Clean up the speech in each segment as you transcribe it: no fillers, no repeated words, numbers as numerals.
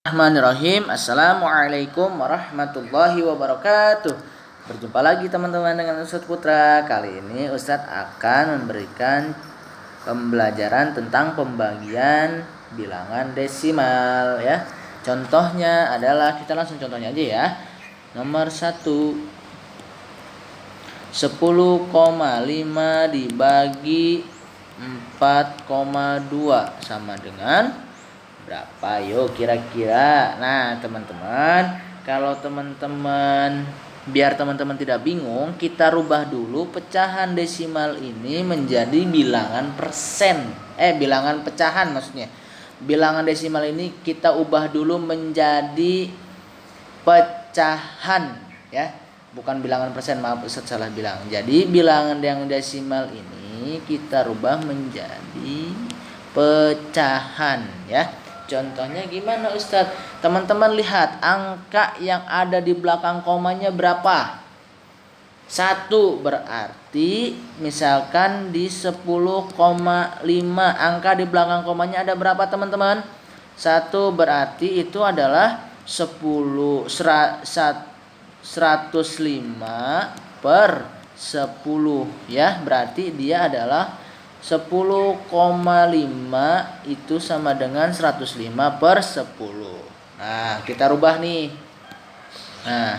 Bismillahirrahmanirrahim. Assalamualaikum warahmatullahi wabarakatuh. Berjumpa lagi teman-teman dengan Ustadz Putra. Kali ini Ustadz akan memberikan pembelajaran tentang pembagian bilangan desimal ya. Contohnya adalah, kita langsung contohnya aja ya. Nomor 1, 10,5 dibagi 4,2 sama dengan berapa? Yuk kira-kira. Nah teman-teman, kalau teman-teman, biar teman-teman tidak bingung, kita rubah dulu pecahan desimal ini menjadi bilangan persen. Bilangan pecahan maksudnya. Bilangan desimal ini kita ubah dulu menjadi pecahan ya. Bukan bilangan persen, maaf Ustaz salah bilang. Jadi bilangan yang desimal ini kita rubah menjadi pecahan ya. Contohnya gimana Ustadz? Teman-teman lihat angka yang ada di belakang komanya berapa? 1 berarti misalkan di 10,5 angka di belakang komanya ada berapa teman-teman? 1 berarti itu adalah 105 per 10 ya. Berarti dia adalah 10,5 itu sama dengan 105 per 10. Nah kita rubah nih. Nah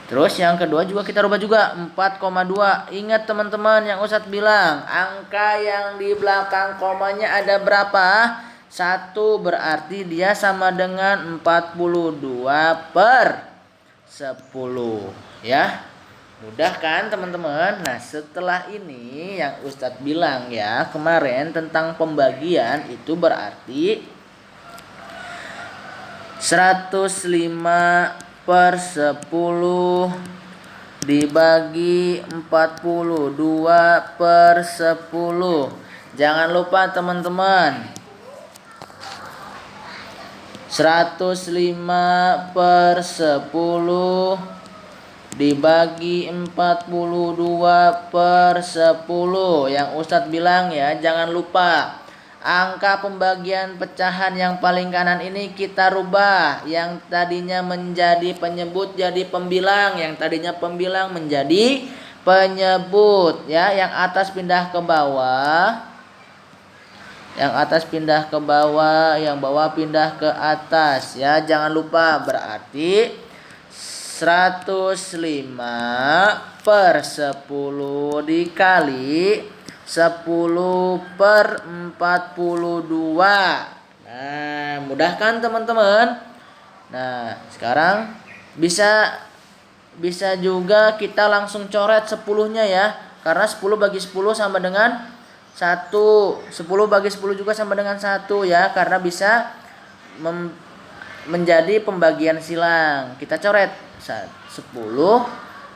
terus yang kedua juga kita rubah juga 4,2. Ingat teman-teman yang Ustadz bilang, angka yang di belakang komanya ada berapa? 1 berarti dia sama dengan 42 per 10 ya. Mudah kan teman-teman? Nah setelah ini yang Ustadz bilang ya kemarin tentang pembagian, itu berarti 105 per 10 dibagi 42 per 10. Jangan lupa teman-teman, 105 per 10 dibagi 42 per 10. Yang Ustadz bilang ya, jangan lupa angka pembagian pecahan yang paling kanan ini kita rubah. Yang tadinya menjadi penyebut jadi pembilang, yang tadinya pembilang menjadi penyebut ya. Yang atas pindah ke bawah, yang atas pindah ke bawah, yang bawah pindah ke atas ya. Jangan lupa, berarti 105 per 10 dikali 10 per 42. Nah mudah kan teman-teman? Nah sekarang bisa juga kita langsung coret 10-nya ya. Karena 10 bagi 10 sama dengan 1. 10 bagi 10 juga sama dengan 1 ya. Karena bisa menjadi pembagian silang. Kita coret 10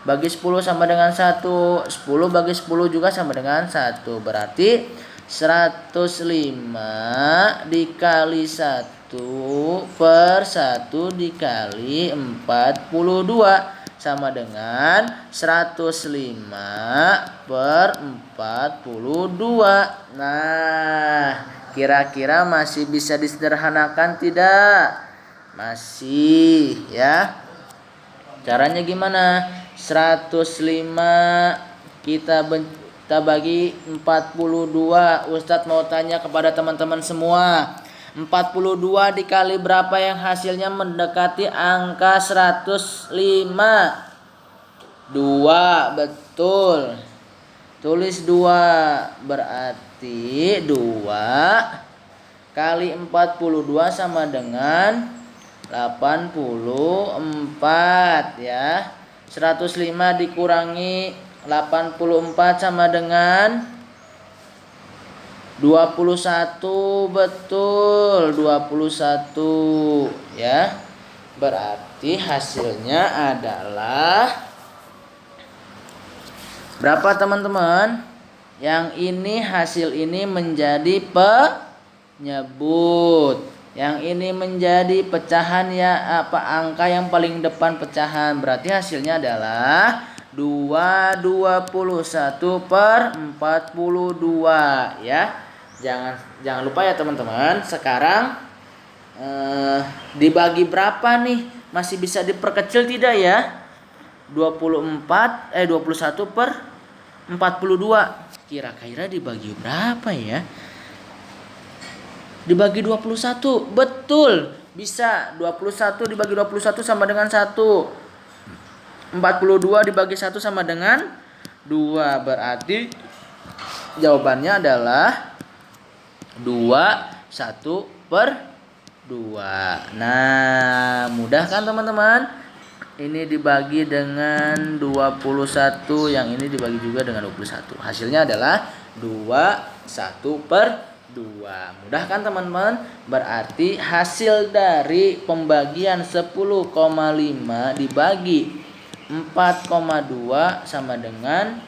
bagi 10 sama dengan 1. 10 bagi 10 juga sama dengan 1. Berarti 105 dikali 1 per 1 dikali 42 sama dengan 105 per 42. Nah kira-kira masih bisa disederhanakan tidak? Masih ya. Caranya gimana? 105 kita bagi 42. Ustadz mau tanya kepada teman-teman semua, 42 dikali berapa yang hasilnya mendekati angka 105? 2, betul. Tulis 2, berarti 2 kali 42 sama dengan 84 ya. 105 dikurangi 84 sama dengan 21, betul, 21 ya. Berarti hasilnya adalah berapa teman-teman? Yang ini hasil ini menjadi penyebut. Yang ini menjadi pecahan ya, angka yang paling depan pecahan. Berarti hasilnya adalah 221 per 42 ya. Jangan lupa ya teman-teman. Sekarang Dibagi berapa nih? Masih bisa diperkecil tidak ya? 21 per 42. Kira-kira dibagi berapa ya? Dibagi 21. Betul. Bisa. 21 dibagi 21 sama dengan 1. 42 dibagi 1 sama dengan 2. Berarti jawabannya adalah 21 per 2. Nah, mudah kan teman-teman? Ini dibagi dengan 21, yang ini dibagi juga dengan 21. Hasilnya adalah 21 per 2. Mudah kan teman-teman? Berarti hasil dari pembagian 10,5 dibagi 4,2 sama dengan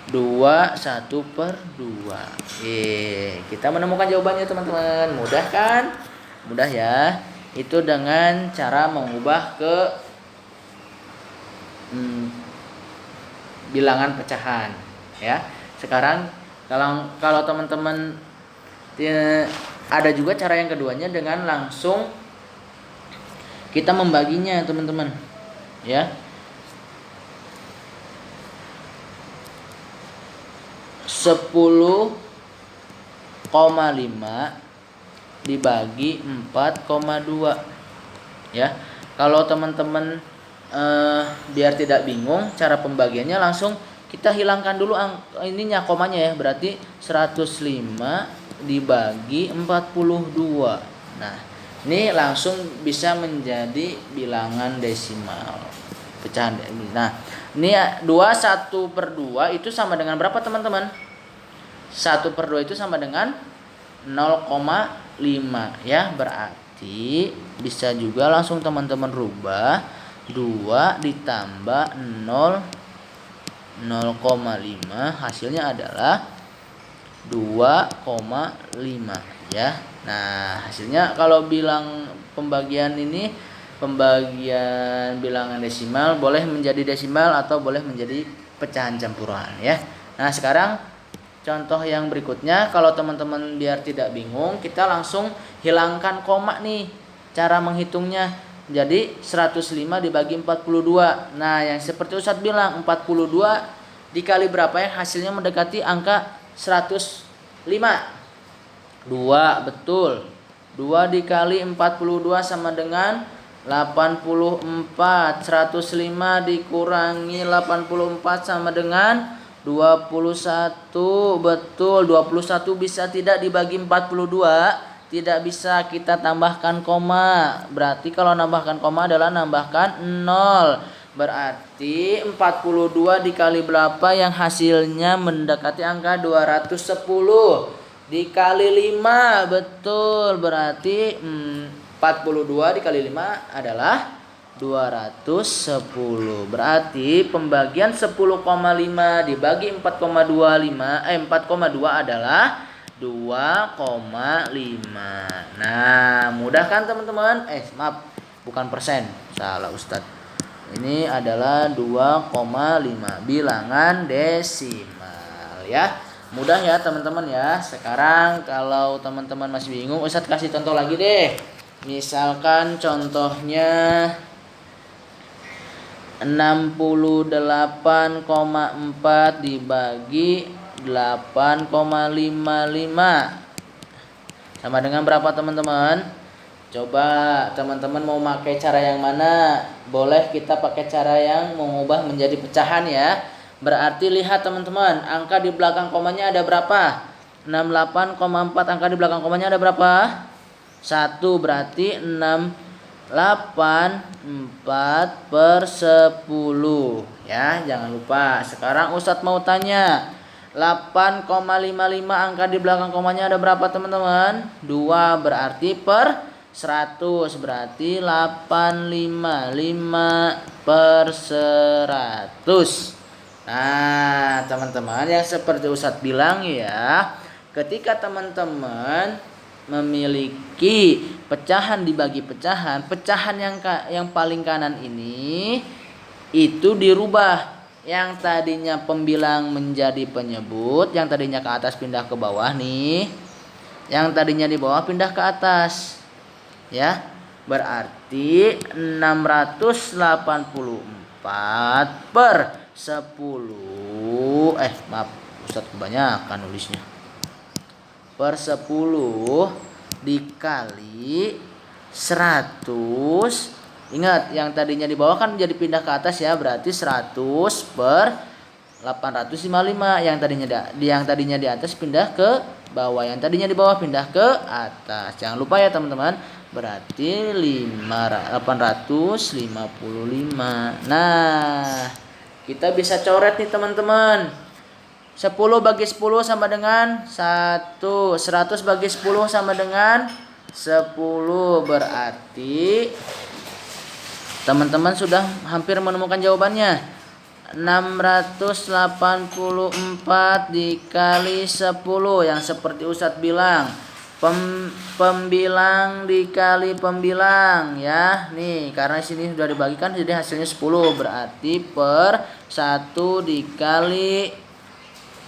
21 per 2. Kita menemukan jawabannya teman-teman. Mudah kan? Mudah ya. Itu dengan cara mengubah ke bilangan pecahan ya. Sekarang kalau teman-teman ada juga cara yang keduanya dengan langsung kita membaginya teman-teman ya. 10,5 dibagi 4,2 ya. Kalau teman-teman biar tidak bingung cara pembagiannya, langsung kita hilangkan dulu ininya komanya ya. Berarti 105 dibagi 42. Nah, ini langsung bisa menjadi bilangan desimal pecahan. Nah, ini 21 per 2 itu sama dengan berapa teman-teman? 1 per 2 itu sama dengan 0,5 ya. Berarti bisa juga langsung teman-teman rubah 2 ditambah 0,5 hasilnya adalah 2,5 ya. Nah, hasilnya kalau bilang pembagian bilangan desimal boleh menjadi desimal atau boleh menjadi pecahan campuran ya. Nah, sekarang contoh yang berikutnya, kalau teman-teman biar tidak bingung, kita langsung hilangkan koma nih. Cara menghitungnya, jadi 105 dibagi 42. Nah, yang seperti Ustadz bilang, 42 dikali berapa ya? Hasilnya mendekati angka 105. 2, betul. 2 dikali 42 sama dengan 84. 105 dikurangi 84 sama dengan 21. Betul, 21 bisa tidak dibagi 42? Tidak bisa, kita tambahkan koma. Berarti kalau nambahkan koma adalah nambahkan 0. Berarti 42 dikali berapa yang hasilnya mendekati angka 210. Dikali 5, betul. Berarti 42 dikali 5 adalah 210. Berarti pembagian 10,5 dibagi 4,2 adalah 2,5. Nah, mudah kan teman-teman? Maaf, bukan persen. Salah Ustadz. Ini adalah 2,5 bilangan desimal ya. Mudah ya teman-teman ya. Sekarang kalau teman-teman masih bingung, Ustadz kasih contoh lagi deh. Misalkan contohnya 68,4 dibagi 8,55 sama dengan berapa teman-teman? Coba teman-teman mau pakai cara yang mana? Boleh kita pakai cara yang mengubah menjadi pecahan ya. Berarti lihat teman-teman, angka di belakang komanya ada berapa? 68,4, angka di belakang komanya ada berapa? 1, berarti 684 per 10 ya, jangan lupa. Sekarang Ustadz mau tanya, 8,55 angka di belakang komanya ada berapa teman-teman? 2, berarti per 100, berarti 855 per 100. Nah teman-teman, yang seperti Ustadz bilang ya, ketika teman-teman memiliki pecahan dibagi pecahan, pecahan yang paling kanan ini itu dirubah. Yang tadinya pembilang menjadi penyebut, yang tadinya ke atas pindah ke bawah nih. Yang tadinya di bawah pindah ke atas. ya. Berarti 684 per 10. Maaf, Ustadz kebanyakan nulisnya. Per 10 dikali 100. Ingat, yang tadinya di bawah kan jadi pindah ke atas ya. Berarti 100 per 855. Yang tadinya di atas pindah ke bawah. Yang tadinya di bawah pindah ke atas. Jangan lupa ya teman-teman. Berarti 855. Nah, kita bisa coret nih teman-teman. 10 bagi 10 sama dengan 1. 100 bagi 10 sama dengan 10. Berarti teman-teman sudah hampir menemukan jawabannya. 684 dikali 10 yang seperti Ustadz bilang. Pembilang dikali pembilang ya. Nih, karena sini sudah dibagikan jadi hasilnya 10. Berarti per 1 dikali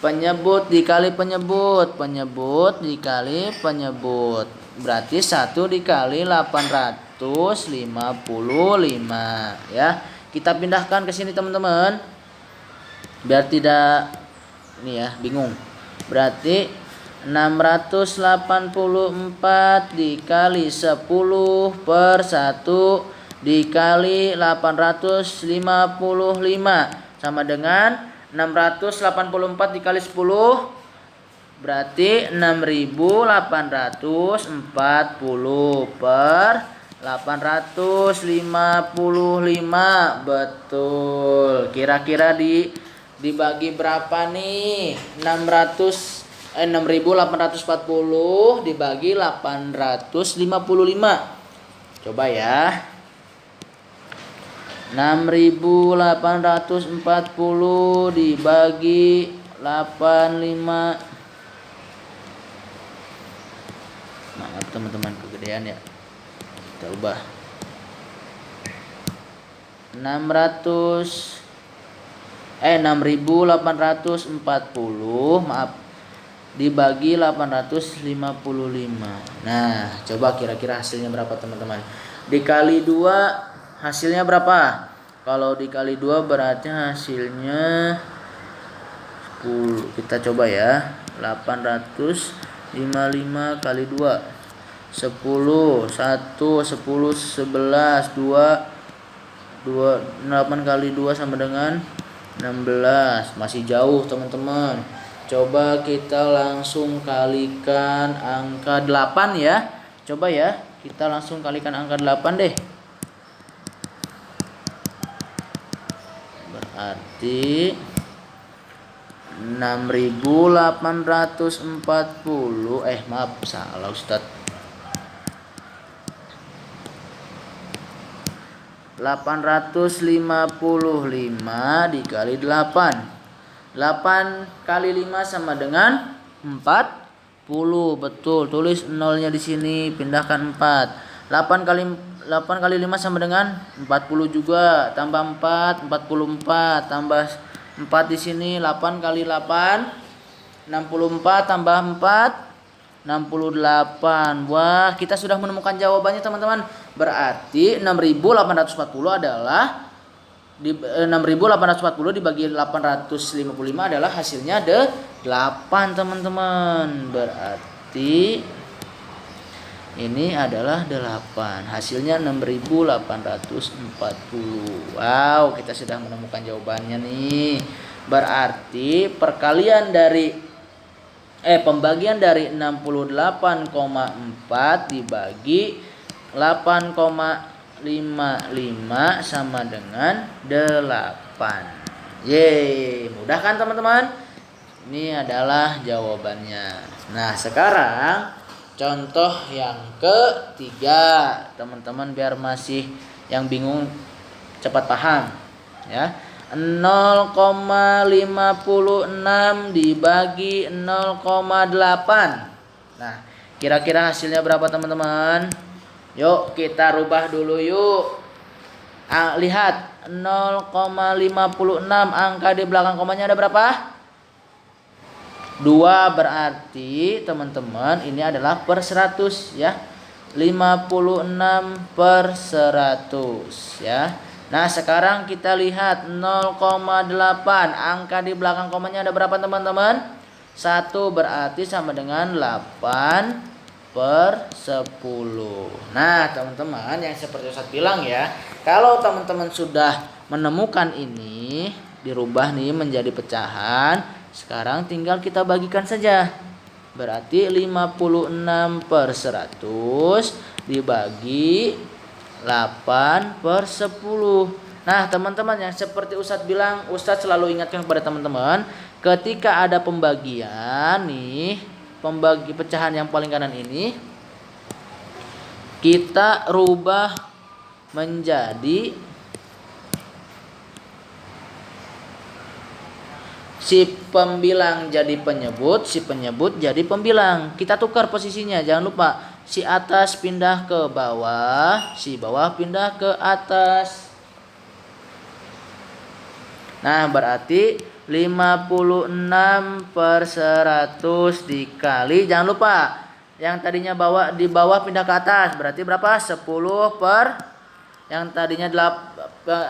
penyebut dikali penyebut. Penyebut dikali penyebut. Berarti 1 dikali 855 ya. Kita pindahkan ke sini teman-teman. Biar tidak ini ya, bingung. Berarti 684 dikali 10 per 1 dikali 855 sama dengan 684 dikali 10 berarti 6840 per 855. Betul. Kira-kira dibagi berapa nih? 6840 dibagi 855. Coba ya. 6840 dibagi 85. Maaf teman-teman, kegedean ya. Kita ubah. 6840 maaf dibagi 855. Nah, coba kira-kira hasilnya berapa teman-teman? Dikali 2 hasilnya berapa? Kalau dikali 2 berarti hasilnya 10. Kita coba ya. 855 kali 2 10 1 10 11 2 8 kali 2 sama dengan 16. Masih jauh teman-teman. Coba kita langsung kalikan angka 8 ya. Coba ya, kita langsung kalikan angka 8 deh. Berarti 6840 maaf salah Ustadz. 855 dikali 8. 8 kali 5 sama dengan 40. Betul, tulis nolnya di sini, pindahkan 4. 8 kali 5 sama dengan 40 juga, tambah 4 44, tambah 4 di sini 8 kali 8 64 tambah 4 68. Wah, kita sudah menemukan jawabannya teman-teman. Berarti 6840 adalah 6840 dibagi 855 adalah hasilnya 8 teman-teman. Berarti ini adalah 8. Hasilnya 6840. Wow, kita sudah menemukan jawabannya nih. Berarti pembagian dari 68,4 dibagi 8,55 sama dengan 8. Yeay, mudah kan teman-teman? Ini adalah jawabannya. Nah, sekarang contoh yang ketiga, teman-teman biar masih yang bingung cepat paham ya. 0,56 dibagi 0,8. Nah, kira-kira hasilnya berapa teman-teman? Yuk kita rubah dulu yuk. Lihat 0,56, angka di belakang komanya ada berapa? 2. Berarti teman-teman ini adalah per 100 ya. per 100 ya. Nah, sekarang kita lihat 0,8. Angka di belakang komanya ada berapa teman-teman? 1 berarti sama dengan 8 per 10. Nah, teman-teman, yang seperti Ustadz bilang ya, kalau teman-teman sudah menemukan ini, dirubah nih menjadi pecahan, sekarang tinggal kita bagikan saja. Berarti 56 per 100 dibagi 8 per 10. Nah, teman-teman, yang seperti Ustadz bilang, Ustadz selalu ingatkan kepada teman-teman, ketika ada pembagian nih, pembagi pecahan yang paling kanan ini, kita rubah menjadi si pembilang jadi penyebut, si penyebut jadi pembilang. Kita tukar posisinya, jangan lupa. Si atas pindah ke bawah, si bawah pindah ke atas. Nah, berarti 56 per 100 dikali, jangan lupa, yang tadinya di bawah pindah ke atas, berarti berapa? 10 per, yang tadinya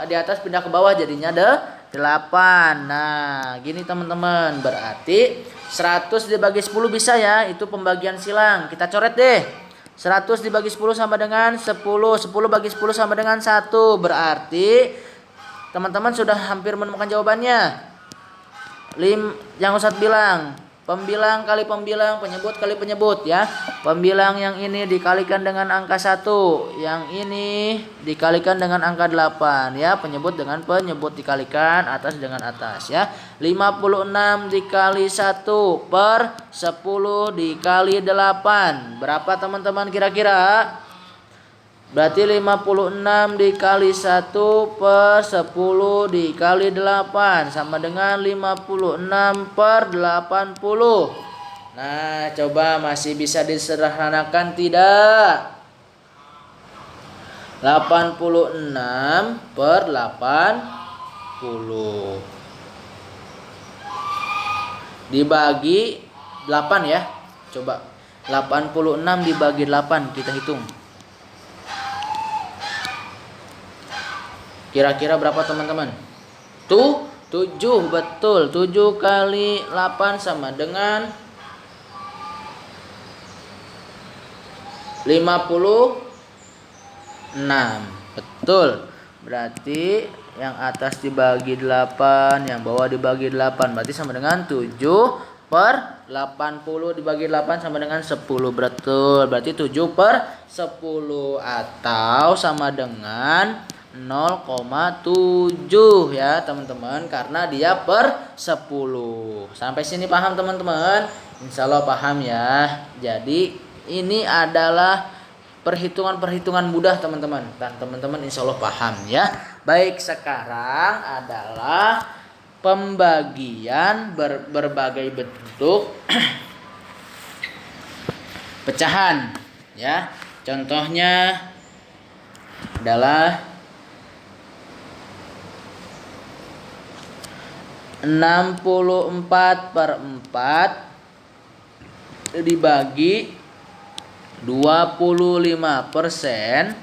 di atas pindah ke bawah, jadinya 8. Nah, gini teman-teman, berarti 100 dibagi 10 bisa ya, itu pembagian silang. Kita coret deh. 100 dibagi 10 sama dengan 10. 10 bagi 10 sama dengan 1. Berarti teman-teman sudah hampir menemukan jawabannya. Yang Ustadz bilang, pembilang kali pembilang, penyebut kali penyebut ya. Pembilang yang ini dikalikan dengan angka 1, yang ini dikalikan dengan angka 8 ya. Penyebut dengan penyebut dikalikan, atas dengan atas ya. 56 dikali 1 per 10 dikali 8. Berapa teman-teman kira-kira? Berarti 56 dikali 1 per 10 dikali 8 sama dengan 56 per 80. Nah, coba masih bisa disederhanakan tidak? 86 per 80 dibagi 8 ya. Coba 86 dibagi 8 kita hitung. Kira-kira berapa teman-teman? 7, betul. 7 kali 8 sama dengan 56. Betul. Berarti yang atas dibagi 8, yang bawah dibagi 8, berarti sama dengan 7 per 80 dibagi 8 sama dengan 10. Betul. Berarti 7 per 10 atau sama dengan 0,7 ya teman-teman, karena dia per 10. Sampai sini paham teman-teman? Insya Allah paham ya. Jadi ini adalah perhitungan-perhitungan mudah teman-teman, dan teman-teman insya Allah paham ya. Baik, sekarang adalah pembagian berbagai bentuk pecahan ya. Contohnya adalah 64 per 4 dibagi 25%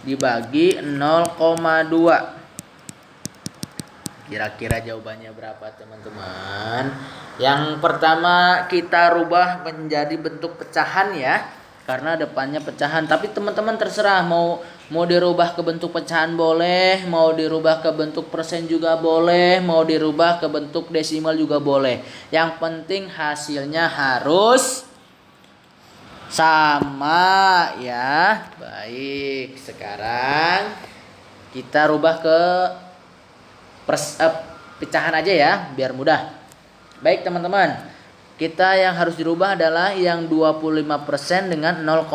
dibagi 0,2. Kira-kira jawabannya berapa teman-teman? Yang pertama kita rubah menjadi bentuk pecahan ya, karena depannya pecahan. Tapi teman-teman terserah mau dirubah ke bentuk pecahan boleh, mau dirubah ke bentuk persen juga boleh, mau dirubah ke bentuk desimal juga boleh. Yang penting hasilnya harus sama ya. Baik, sekarang kita rubah ke pecahan aja ya, biar mudah. Baik teman-teman, kita yang harus dirubah adalah yang 25% dengan 0,2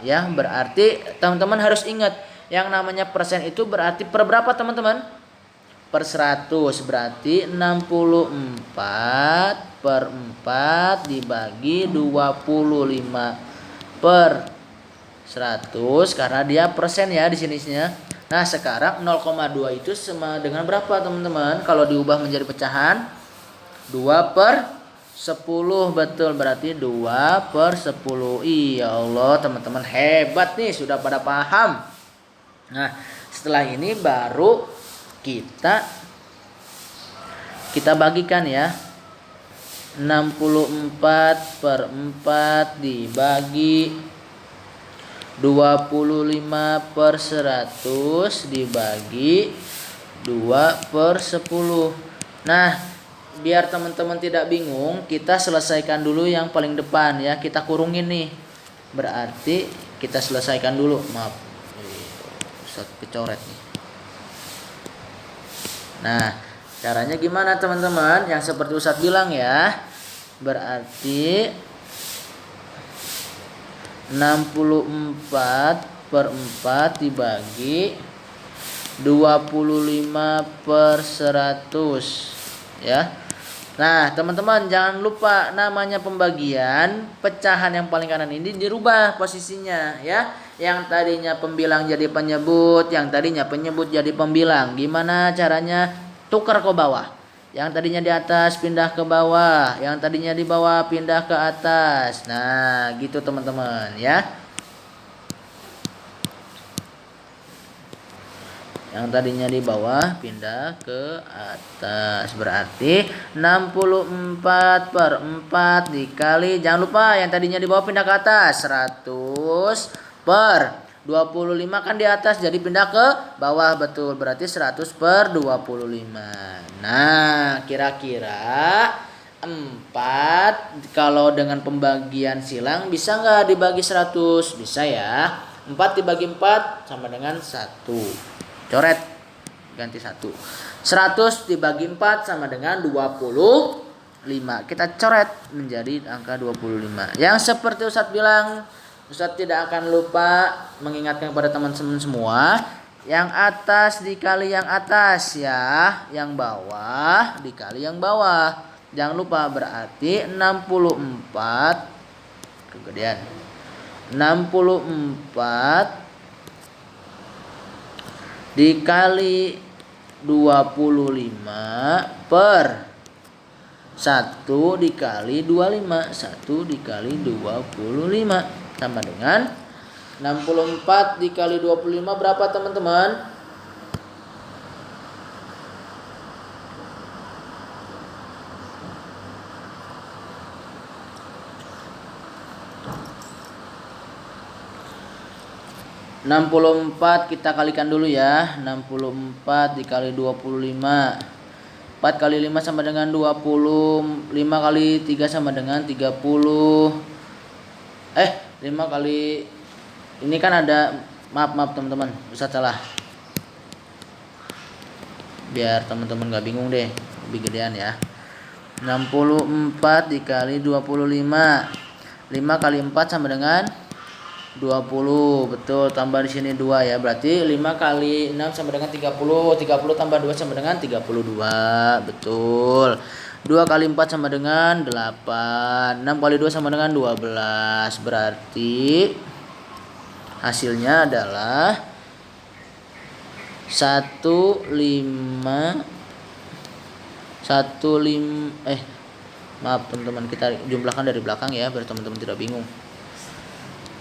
ya. Berarti teman-teman harus ingat, yang namanya persen itu berarti per berapa teman-teman? Per 100. Berarti 64 per 4 dibagi 25 per 100, karena dia persen ya di sininya. Nah, sekarang 0,2 itu sama dengan berapa teman-teman? Kalau diubah menjadi pecahan 2 per 10 betul, berarti 2/10. Iya Allah, teman-teman hebat nih, sudah pada paham. Nah, setelah ini baru kita bagikan ya. 64/4 dibagi 25/100 dibagi 2/10. Nah, biar teman-teman tidak bingung, kita selesaikan dulu yang paling depan ya. Kita kurungin nih. Berarti kita selesaikan dulu. Maaf, Ustaz kecoret nih. Nah, caranya gimana teman-teman? Yang seperti Ustaz bilang ya. Berarti 64/4 dibagi 25/100 ya. Nah, teman-teman jangan lupa namanya pembagian, pecahan yang paling kanan ini dirubah posisinya ya. Yang tadinya pembilang jadi penyebut, yang tadinya penyebut jadi pembilang. Gimana caranya? Tukar ke bawah. Yang tadinya di atas pindah ke bawah, yang tadinya di bawah pindah ke atas. Nah, gitu teman-teman ya. Yang tadinya di bawah pindah ke atas. Berarti 64/4 dikali, jangan lupa yang tadinya di bawah pindah ke atas, 100/25 kan di atas, jadi pindah ke bawah, betul. Berarti 100/25. Nah, kira-kira 4 kalau dengan pembagian silang bisa nggak dibagi 100? Bisa ya. 4 dibagi 4 sama dengan 1. Coret, ganti 1. 100 dibagi 4 sama dengan 25. Kita coret menjadi angka 25. Yang seperti Ustadz bilang, Ustadz tidak akan lupa mengingatkan kepada teman-teman semua, yang atas dikali yang atas ya, yang bawah dikali yang bawah. Jangan lupa, berarti 64 kegedean. 64 dikali 25 per 1 dikali 25. 1 dikali 25 sama dengan 64 dikali 25 berapa teman-teman? Enam puluh 64 kita kalikan dulu ya. 64 dikali 25. 4 kali 5 sama dengan 20. 5 kali 3 sama dengan 30. 5 kali ini kan ada, maaf teman-teman, Ustaz salah. Biar teman-teman gak bingung deh, lebih gedean ya. 64 dikali 25. 5 kali 4 sama dengan 20, betul, tambah di sini 2 ya. Berarti 5 kali 6 sama dengan 30. 30 tambah 2 sama dengan 32, betul. 2 kali 4 sama dengan 8. 6 kali 2 sama dengan 12. Berarti hasilnya adalah 15 maaf teman-teman, kita jumlahkan dari belakang ya biar teman-teman tidak bingung.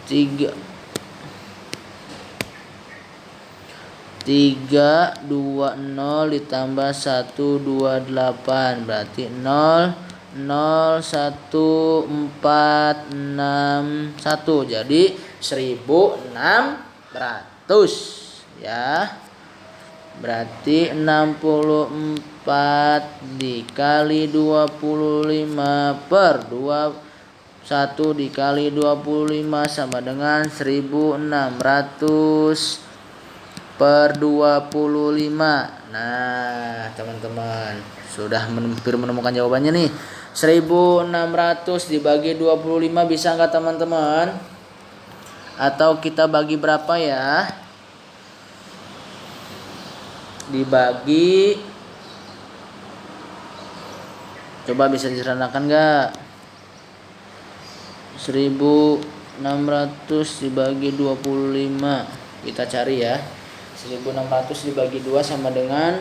320 ditambah 128 berarti 0,01461, jadi 1600 ya. Berarti 64 dikali 25 per 1 dikali 25 sama dengan 1600 per 25. Nah, teman-teman sudah hampir menemukan jawabannya nih. 1600 dibagi 25 bisa nggak teman-teman? Atau kita bagi berapa ya? Dibagi, coba bisa diseranakan nggak? 1600 dibagi 25, kita cari ya. 1600 dibagi 2 sama dengan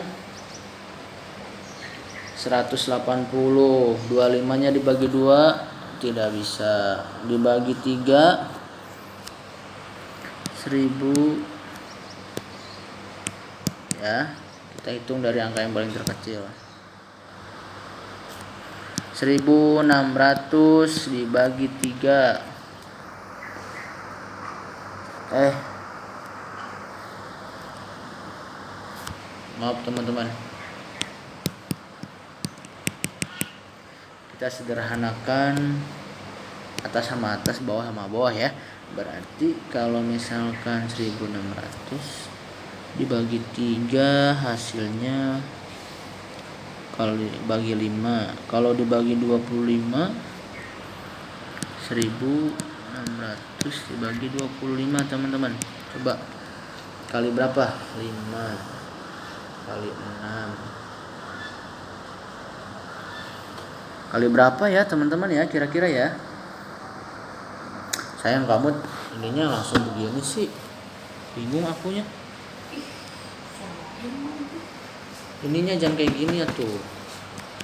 180. 25-nya dibagi 2 tidak bisa. Dibagi 3 1000 ya. Kita hitung dari angka yang paling terkecil. 1600 dibagi 3. Maaf teman-teman. Kita sederhanakan atas sama atas, bawah sama bawah ya. Berarti kalau misalkan 1600 dibagi 3 hasilnya, kalau dibagi 5, kalau dibagi 25 1600 dibagi 25 teman-teman. Coba kali berapa? 5 kali 6 kali berapa ya teman-teman ya, kira-kira ya. Sayang kamu ininya langsung begini sih, bingung akunya. Ininya jangan kayak gini ya tuh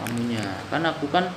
kamunya, kan aku kan